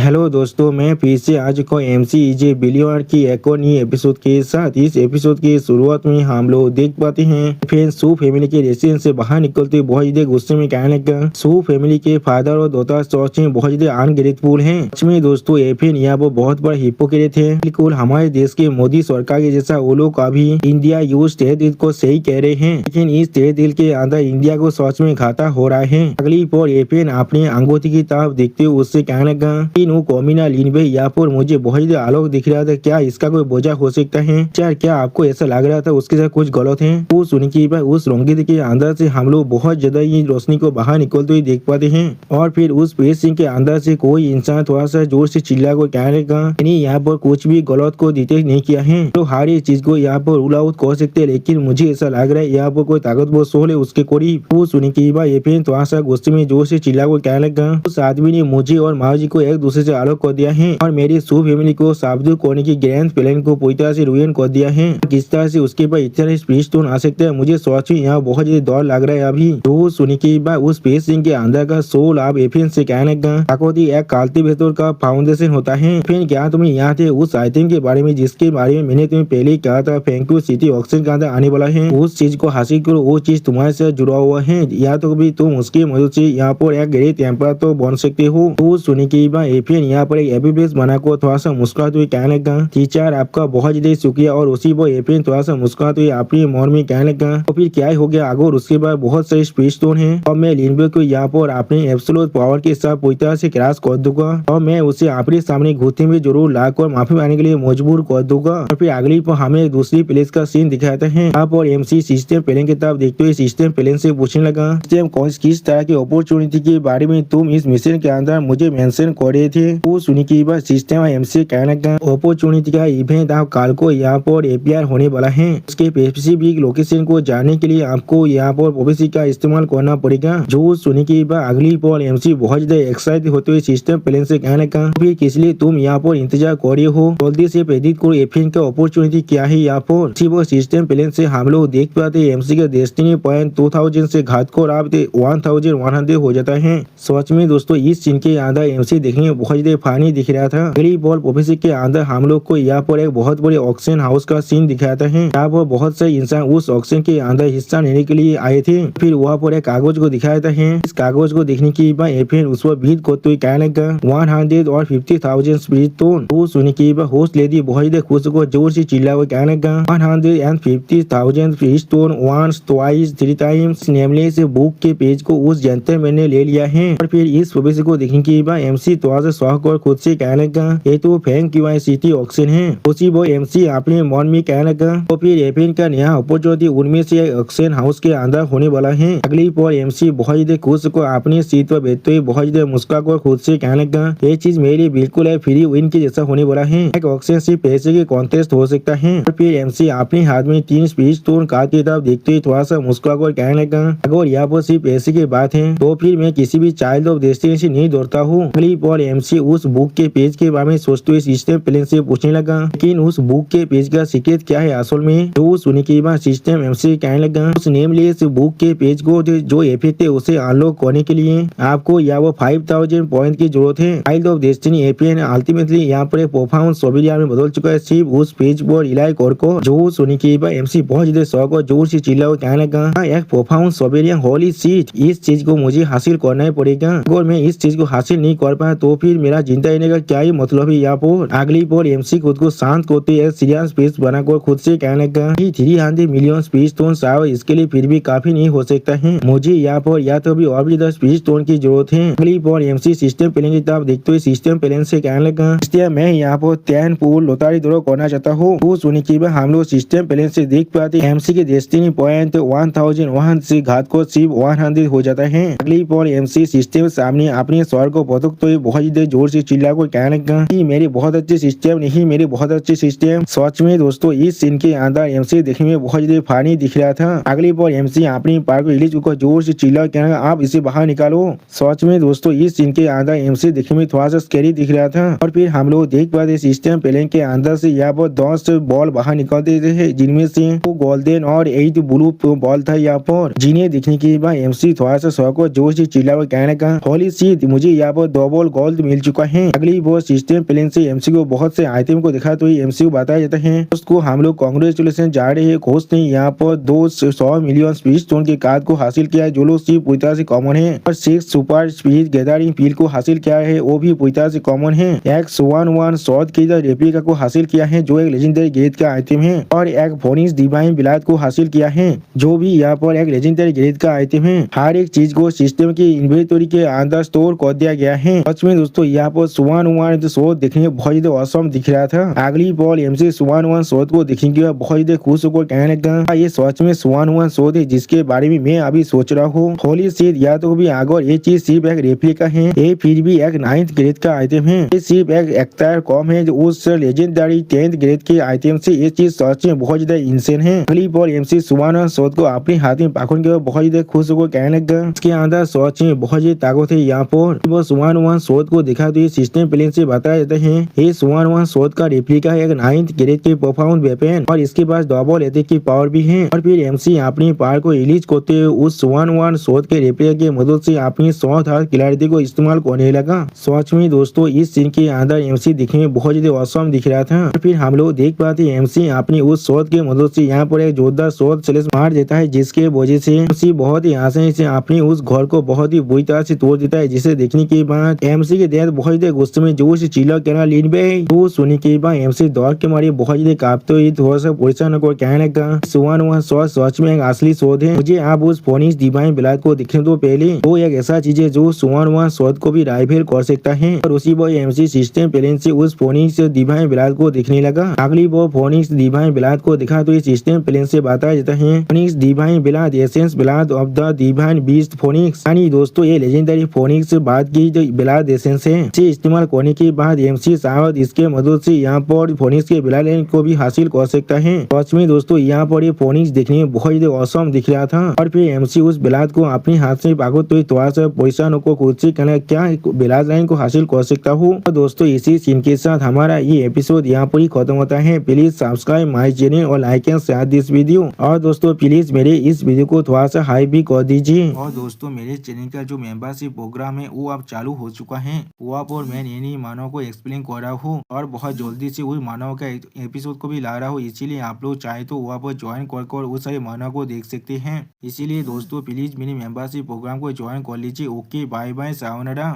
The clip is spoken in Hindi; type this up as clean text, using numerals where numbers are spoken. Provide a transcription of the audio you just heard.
हेलो दोस्तों, मैं फिर से आज को एमसी इजे बिलियनर की एक और नई एपिसोड के साथ। इस एपिसोड की शुरुआत में हम लोग देख पाते हैं फिर सू फैमिली के रेसिडेंस से बाहर निकलते बहुत ज्यादा गुस्से में कहने लगा। सू फैमिली के फादर और डॉटर सच में बहुत ज्यादा अनग्रेटफुल हैं। सच में दोस्तों, एफिन यहाँ पर बहुत बड़ा हिपोक्रेट है। बिल्कुल हमारे देश के मोदी सरकार के जैसा वो लोग अभी इंडिया यूज स्टेट डील को सही कह रहे हैं, लेकिन इस स्टेट डील के अंदर इंडिया को सच में घाटा हो रहा है। अगली पर एफिन अपने अंगूठी की तरफ देखते हुए उससे कहने लगा, कॉमिना लिनबे यहाँ पर मुझे बहुत ही आलोक दिख रहा था। क्या इसका कोई बोझा हो सकता है? यार क्या आपको ऐसा लग रहा था उसके साथ कुछ गलत है? वो सुन के उस रंगीत के अंदर से हम लोग बहुत ज्यादा ही रोशनी को बाहर निकलते हुए देख पाते हैं और फिर उस पेज सिंह के अंदर से कोई इंसान थोड़ा सा जोर से चिल्ला को कहने का यहाँ पर कुछ भी गलत को डिटेक्ट नहीं किया है, तो हर एक चीज को यहाँ पर रूल आउट कर सकते हैं। लेकिन मुझे ऐसा लग रहा है यहाँ पर कोई ताकतवर सोल है उसके करीब। वो सुन के ये फिर थोड़ा सा गुस्से में जोर से चिल्ला को कहने लगा, उस आदमी ने मुझे और माँ जी को एक दूसरे से अलग कर दिया है और मेरी सू फैमिली को साबदूर करने की ग्रैंड प्लान को पूरी तरह से रुइन कर दिया है। किस तरह से उसके पास इतना स्पीड आ सकता है, मुझे सोच यहाँ बहुत ज्यादा डर लग रहा है। अभी तो सुनी के बाद उस पेज सिंह के अंदर का सोल आप एफिन से कहने का ताकती एक कल्टीवेटर का फाउंडेशन होता है। फिर क्या तुम्हें यहाँ थे उस आइटम के बारे में जिसके बारे में मैंने तुम्हें पहले कहा था, फैंक्यू सिटी ऑक्सीजन के अंदर आने वाला है, उस चीज को हासिल करो। वो चीज तुम्हारे साथ जुड़ा हुआ है, या तो भी तुम उसकी मदद से यहाँ पर एक ग्रेट एम्पायर तो बन सकते हो। तो सुनी के बाद एफिन यहाँ पर एक एपीप्लेस बना को थोड़ा सा मुस्कुराते हुए कहने लगा, टीचर आपका बहुत ज्यादा शुक्रिया। और उसी पर एफिन थोड़ा सा मुस्कुराते हुए अपने मन में कहने लगा, तो फिर क्या हो गया अगर उसके बाद बहुत सारे स्पीड स्टोन है और मैं लिनबे को यहाँ पर अपने एब्सोल्यूट पावर के साथ पूरी तरह से क्रैश कर दूंगा और मैं उसे अपने सामने घुटने में जरूर लाकर माफी मांगने के लिए मजबूर कर दूंगा। और फिर अगली पर हमें दूसरी प्लेस का सीन दिखाता है। आप और एमसी सिस्टम प्लेन की तरफ देखते हुए सिस्टम प्लेन से पूछने लगा, सिस्टम किस तरह की अपॉर्चुनिटी के बारे में तुम इस मिशन के अंदर मुझे मेंशन कर रहे थे? वो सुनी की बात सिस्टम एमसी कहने का अपॉर्चुनिटी का इवेंट आप कल को यहाँ पर एपीआर होने वाला है। उसके स्पेसिफिक लोकेशन को जानने के लिए आपको यहाँ पर ओबीसी का इस्तेमाल करना पड़ेगा। जो सुनी की बात अगली पर एमसी बहुत ज्यादा एक्साइटेड होते हुए सिस्टम प्लेन से कहने का, फिर किस लिए तुम यहाँ पर इंतजार कर रहे हो? जल्दी से प्रेडिक्ट करो एफिन का अपॉर्चुनिटी क्या है यहाँ पर। वो सिस्टम प्लेन से हम लोग देख पाते एमसी का डेस्टिनी पॉइंट 2000 से घात को आप 1100 हो जाता है। सच में दोस्तों इस सीन के अंदर एमसी देखने में बहुत ज्यादा फानी दिख रहा था। अगली बॉल प्रोफेसर के अंदर हम लोग को यहाँ पर एक बहुत बड़े ऑक्सीजन हाउस का सीन दिखाता है। यहाँ पर बहुत से इंसान उस ऑक्सीजन के अंदर हिस्सा लेने के लिए आए थे। फिर वहाँ पर एक कागज को दिखाता है। इस कागज को देखने के बाद एफिन उस पर बीट करते हुए कहने लगा 150,000 स्पीड टोन। वो सुनी के बाद होस्ट लेडी बहुत ज्यादा खुश को जोर से चिल्ला हुआ कहने लगा 150,000 speed tone once twice 3 times. Nameless book के पेज को उस जेंटलमैन ने ले लिया है। और फिर इस प्रोफेसर को देखने के बाद एमसी थोड़ा सा शौक और खुद से कहने लगा, ये तो फैंक्यू सिटी ऑक्सीजन है। उसी वो एमसी अपने मन में कहने लगा, तो फिर एफिन का नया अपॉर्चुनिटी उनमें से ऑक्सीजन हाउस के अंदर होने वाला है। अगली पर एमसी बहुत ज्यादा खुश को अपनी सीट पर बैठते हुए बहुत ज्यादा मुस्कुरा खुद से कहने लगा, ये चीज मेरी बिल्कुल है फ्री विन के जैसा होने वाला है। एक ऑक्सीजन सिर्फ पैसे के कॉन्टेस्ट हो सकता है। और फिर एमसी अपने हाथ में 3 स्पीड स्टोन कार्ड की तरफ देखते हुए थोड़ा सा मुस्कुरा कर कहने लगा, अगर यहाँ पर सिर्फ पैसे की बात है तो फिर मैं किसी भी चाइल्ड ऑफ डेस्टिनी से नहीं दौड़ता हूँ। अगली पर एमसी उस बुक के पेज के बारे में सोचते हुए सिस्टम प्लेन से पूछने लगा, लेकिन उस बुक के पेज का सीक्रेट क्या है असल में? तो सुनने के बाद सिस्टम एमसी कहने लगा, उस नेमलेस बुक के पेज को जो इफेक्ट है उसे अनलॉक करने के लिए आपको यहाँ वो 5000 पॉइंट की जरूरत है। Child of destiny APN ultimately यहाँ पर परफॉर्मेंस सोबिलिया में बदल चुका है सिर्फ उस पेज पर रिलाई कर को। जो सुनी के बाद एमसी बहुत ज्यादा शौक और जोर से चिल्ला हुआ कहने लगा, एक परफॉर्मेंस सोबिलिया होली सीट, इस चीज को मुझे हासिल करना ही पड़ेगा। अगर मैं इस चीज को हासिल नहीं कर पाया तो फिर मेरा जिंदा रहने का क्या ही मतलब है यहाँ पर। अगली पर एमसी खुद को शांत करते एक सीरियस पेज बनाकर खुद से कहने लगा, 300 मिलियन स्पीड स्टोन साहब इसके लिए फिर भी काफी नहीं हो सकता है। मुझे यहाँ पर या तो भी और भी 10 स्पीड स्टोन की जरूरत है। अगली पर एमसी सिस्टम प्लेन की तरफ देखते हुए सिस्टम प्लेन से कहने लगा, इसलिए मैं यहाँ पर 10 पूल लोतारी ड्रॉ करना चाहता हूँ। वो सुनी के बाद हम लोग सिस्टम प्लेन से देख पाते एमसी के डेस्टिनी पॉइंट 1001 से घात को सिर्फ 100 हो जाता है। अगली पर एमसी सिस्टम सामने अपने स्वर को बतक तो बहुत ही जोर से चिल्ला को कहने लगा, मेरी बहुत अच्छी सिस्टम नहीं, मेरी बहुत अच्छी सिस्टम। सच में दोस्तों इस सीन के अंदर एमसी देखने में बहुत ज्यादा फानी दिख रहा था। अगली पर एमसी अपनी पार को रिलीज को जोर से चिल्ला कहने, आप इसे बाहर निकालो। सच में दोस्तों इस सीन के अंदर एमसी देखने में थोड़ा सा स्कैरी दिख रहा था। और फिर हम लोग देख पाते सिस्टम प्लेन के अंदर से यहाँ पर 10 बॉल बाहर निकलते थे, जिनमें से वो गोल्डन और 8 ब्लू बॉल था यहाँ पर, जिन्हें देखने के बाद एमसी थोड़ा सा शौक और जोर से चिल्ला कहने का, होली सीट मुझे यहाँ पर 2 बॉल गोल्ड मिल चुका है। अगली वो सिस्टम प्लेन से एमसी को बहुत से आइटम को दिखाते हुए एमसी को बताया जाता है उसको हम लोग कांग्रेचुलेशन जा रहे हैं। घोष ने यहाँ पर 200 मिलियन स्पीड स्टोन के कार्ड को हासिल किया है जो लोग सिर्फ पूरी तरह से कॉमन है, और 6 सुपर स्पीड गैदरिंग पील को हासिल किया है वो भी पूरी तरह से कॉमन है। एक 1 शॉट की रेप्लिका को हासिल किया है जो एक लेजेंडरी ग्रेड का आइटम है, और एक फोनिक्स डिवाइन बिलाद को हासिल किया है जो भी यहाँ पर एक लेजेंडरी ग्रेड का आइटम है। हर एक चीज को सिस्टम की इन्वेंटरी के अंदर स्टोर कर दिया गया है। सच में दोस्तों यहाँ पर सुवान शॉट देखने में बहुत ज्यादा औसम दिख रहा था। अगली बॉल एमसी सुवान शॉट को देखने के बाद बहुत ज्यादा खुश होकर कहने लगा ये सच में सुवान शॉट है जिसके बारे में मैं अभी सोच रहा हूँ। होली सीट या तो भी अगर ये चीज सिर्फ एक रेप्लिका है ये फिर भी एक 9th ग्रेड का आइटम है, ये सिर्फ एक एक्टर कॉम है जो उस लेजेंडरी 10th ग्रेड के आइटम से ये चीज सच में बहुत ज्यादा इंसेन है। अगली बॉल एमसी सुवान शॉट को अपने हाथ में पकड़ के बहुत ज्यादा खुश होकर कहने लगा इसके अंदर सच में बहुत ज्यादा ताकत है। यहाँ पर वो सुवान शॉट को दिखा तो ये सिस्टम प्लेन से बताया जाता है ये सुवान शॉट का रेप्लिका है एक 9th ग्रेड के परफॉर्मेंस वेपन, और इसके पास डबल अटैक की पावर भी है। और फिर एमसी अपनी पावर को रिलीज करते हुए उस सुवान शॉट के रेप्लिका की मदद से अपनी 100 क्लैरिटी को इस्तेमाल करने लगा। सच में दोस्तों इस सीन के अंदर एमसी दिखने में बहुत ज्यादा औसम दिख रहा था। और फिर हम लोग देख पाते एमसी अपनी उस शॉट के मदद से यहाँ पर एक जोरदार शॉट स्लैश मार देता है जिसके वजह से एमसी बहुत ही आसानी से अपनी उस घर को बहुत ही बुरी तरह से तोड़ देता है। जिसे देखने के बाद एमसी के देह बहुत ज्यादा गुस्से में जोर से चिल्ला कहना लीन बे तो सुनने के बाद एमसी दौड़ के मारे बहुत ज्यादा कांपते हुए थोड़ा सा परेशान होकर कहने लगा सुवान शॉट सच में एक असली शॉट है, मुझे आप उस फोनिक्स डिवाइन बिलाद को देखने तो पहले वो एक ऐसा चीज है जो सुवान शॉट को भी राइवल कर सकता है। और उसी वो एमसी सिस्टम प्लेन से उस फोनिक्स डिवाइन बिलाद को देखने लगा। अगली वो फोनिक्स डिवाइन बिलाद को दिखा तो ये सिस्टम प्लेन से बताया जाता है phoenix divine blood essence blood of the divine beast phoenix, यानी दोस्तों ये लेजेंडरी फोनिक्स बाद की जो बिलाद एसेंस है इसे इस्तेमाल करने के बाद एमसी शायद इसके मदद से यहाँ पर फोनिक्स के बिलाद को भी हासिल कर सकता है। सच में दोस्तों यहाँ पर ये फोनिक्स दिखने में बहुत ज्यादा औसम दिख रहा था। और फिर एमसी उस बिलाद को अपने हाथ से पकड़ तो थोड़ा सा परेशान होकर खुद से कहना क्या बिलाद लाइन को हासिल कर सकता हूँ। तो दोस्तों इसी सीन के साथ हमारा ये एपिसोड यहाँ पर ही खत्म होता है। प्लीज सब्सक्राइब माई चैनल और like and share this video, और दोस्तों प्लीज मेरे इस वीडियो को थोड़ा सा हाई भी कर दीजिए। और दोस्तों मेरे चैनल का जो मेंबरशिप प्रोग्राम है वो अब चालू हो चुका है, वहाँ पर मैं नई मानव को एक्सप्लेन कर रहा हूँ और बहुत जल्दी से उस मानव का एपिसोड को भी ला रहा हूँ। इसीलिए आप लोग चाहे तो वहाँ पर ज्वाइन कर उस सारे मानव को देख सकते हैं। इसीलिए दोस्तों प्लीज मेरी मेंबरशिप प्रोग्राम को ज्वाइन कर लीजिए। Okay bye bye sayonara.